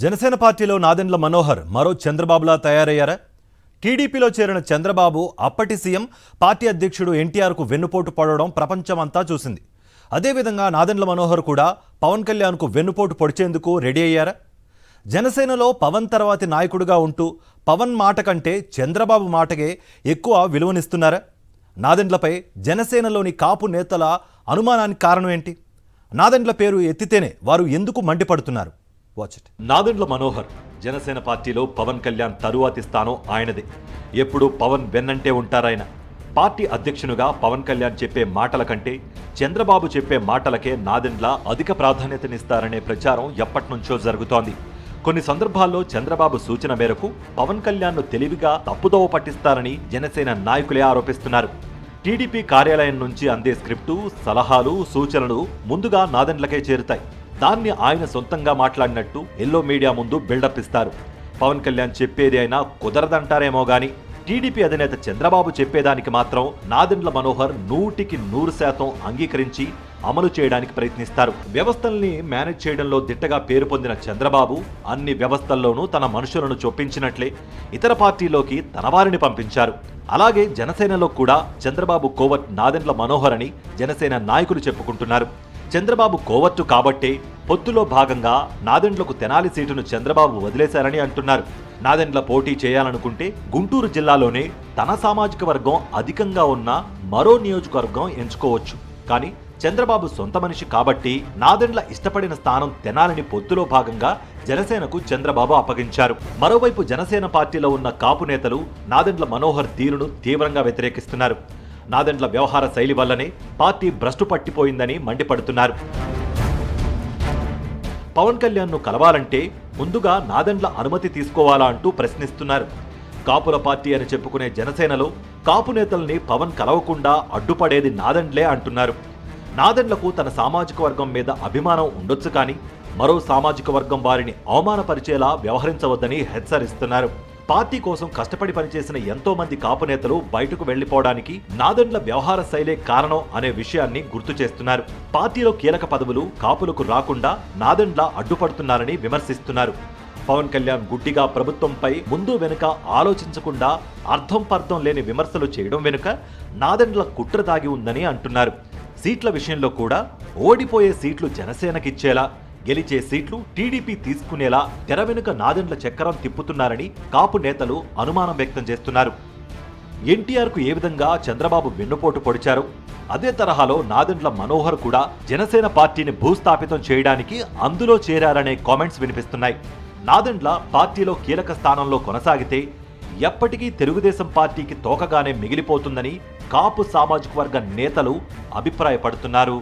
జనసేన పార్టీలో నాదెండ్ల మనోహర్ మరో చంద్రబాబులా తయారయ్యారా? టీడీపీలో చేరిన చంద్రబాబు అప్పటి సీఎం పార్టీ అధ్యక్షుడు ఎన్టీఆర్కు వెన్నుపోటు పడడం ప్రపంచమంతా చూసింది. అదేవిధంగా నాదెండ్ల మనోహర్ కూడా పవన్ కళ్యాణ్కు వెన్నుపోటు పొడిచేందుకు రెడీ అయ్యారా? జనసేనలో పవన్ తర్వాతి నాయకుడిగా ఉంటూ పవన్ మాట కంటే చంద్రబాబు మాటకే ఎక్కువ విలువనిస్తున్నారా? నాదెండ్లపై జనసేనలోని కాపు నేతల అనుమానానికి కారణం ఏంటి? నాదెండ్ల పేరు ఎత్తితేనే వారు ఎందుకు మండిపడుతున్నారు? నాదెండ్ల మనోహర్ జనసేన పార్టీలో పవన్ కళ్యాణ్ తరువాతి స్థానం ఆయనదే. ఎప్పుడూ పవన్ వెన్నంటే ఉంటారాయన. పార్టీ అధ్యక్షునిగా పవన్ కళ్యాణ్ చెప్పే మాటల కంటే చంద్రబాబు చెప్పే మాటలకే నాదెండ్ల అధిక ప్రాధాన్యతనిస్తారనే ప్రచారం ఎప్పటినుంచో జరుగుతోంది. కొన్ని సందర్భాల్లో చంద్రబాబు సూచన మేరకు పవన్ కళ్యాణ్ను తెలివిగా తప్పుదోవ పట్టిస్తారని జనసేన నాయకులే ఆరోపిస్తున్నారు. టీడీపీ కార్యాలయం నుంచి అందే స్క్రిప్టు, సలహాలు, సూచనలు ముందుగా నాదెండ్లకే చేరుతాయి. దాన్ని ఆయన సొంతంగా మాట్లాడినట్టు ఎల్లో మీడియా ముందు బిల్డప్ ఇస్తారు. పవన్ కళ్యాణ్ చెప్పేది అయినా కుదరదంటారేమో గాని టీడీపీ అధినేత చంద్రబాబు చెప్పేదానికి మాత్రం నాదెండ్ల మనోహర్ 100% అంగీకరించి అమలు చేయడానికి ప్రయత్నిస్తారు. వ్యవస్థల్ని మేనేజ్ చేయడంలో దిట్టగా పేరు పొందిన చంద్రబాబు అన్ని వ్యవస్థల్లోనూ తన మనుషులను చొప్పించినట్లే ఇతర పార్టీలోకి తన వారిని పంపించారు. అలాగే జనసేనలో కూడా చంద్రబాబు కోవట్ నాదెండ్ల మనోహర్ అని జనసేన నాయకులు చెప్పుకుంటున్నారు. చంద్రబాబు కోవట్టు కాబట్టే పొత్తులో భాగంగా నాదెండ్లకు తెనాలి సీటును చంద్రబాబు వదిలేశారని అంటున్నారు. నాదెండ్ల పోటీ చేయాలనుకుంటే గుంటూరు జిల్లాలోనే తన సామాజిక వర్గం అధికంగా ఉన్న మరో నియోజకవర్గం ఎంచుకోవచ్చు. కానీ చంద్రబాబు సొంత మనిషి కాబట్టి నాదెండ్ల ఇష్టపడిన స్థానం తెనాలిని పొత్తులో భాగంగా జనసేనకు చంద్రబాబు అప్పగించారు. మరోవైపు జనసేన పార్టీలో ఉన్న కాపు నేతలు నాదెండ్ల మనోహర్ తీరును తీవ్రంగా వ్యతిరేకిస్తున్నారు. నాదెండ్ల వ్యవహార శైలి వల్లనే పార్టీ భ్రష్టు పట్టిపోయిందని మండిపడుతున్నారు. పవన్ కళ్యాణ్ను కలవాలంటే ముందుగా నాదెండ్ల అనుమతి తీసుకోవాలా అంటూ ప్రశ్నిస్తున్నారు. కాపుల పార్టీ అని చెప్పుకునే జనసేనలో కాపు నేతల్ని పవన్ కలవకుండా అడ్డుపడేది నాదెండ్లే అంటున్నారు. నాదెండ్లకు తన సామాజిక వర్గం మీద అభిమానం ఉండొచ్చు కానీ మరో సామాజిక వర్గం వారిని అవమానపరిచేలా వ్యవహరించవద్దని హెచ్చరిస్తున్నారు. పార్టీ కోసం కష్టపడి పనిచేసిన ఎంతో మంది కాపు నేతలు బయటకు వెళ్లిపోవడానికి నాదెండ్ల వ్యవహార శైలే కారణం అనే విషయాన్ని గుర్తు చేస్తున్నారు. పార్టీలో కీలక పదవులు కాపులకు రాకుండా నాదెండ్ల అడ్డుపడుతున్నారని విమర్శిస్తున్నారు. పవన్ కళ్యాణ్ గుడ్డిగా ప్రభుత్వంపై ముందు వెనుక ఆలోచించకుండా అర్థం పర్థం లేని విమర్శలు చేయడం వెనుక నాదెండ్ల కుట్ర దాగి ఉందని అంటున్నారు. సీట్ల విషయంలో కూడా ఓడిపోయే సీట్లు జనసేనకిచ్చేలా, గెలిచే సీట్లు టీడీపీ తీసుకునేలా తెర వెనుక నాదెండ్ల చక్రం తిప్పుతున్నారని కాపు నేతలు అనుమానం వ్యక్తం చేస్తున్నారు. ఎన్టీఆర్కు ఏ విధంగా చంద్రబాబు వెన్నుపోటు పొడిచారో అదే తరహాలో నాదెండ్ల మనోహర్ కూడా జనసేన పార్టీని భూస్థాపితం చేయడానికి అందులో చేరారనే కామెంట్స్ వినిపిస్తున్నాయి. నాదెండ్ల పార్టీలో కీలక స్థానంలో కొనసాగితే ఎప్పటికీ తెలుగుదేశం పార్టీకి తోకగానే మిగిలిపోతుందని కాపు సామాజిక వర్గ నేతలు అభిప్రాయపడుతున్నారు.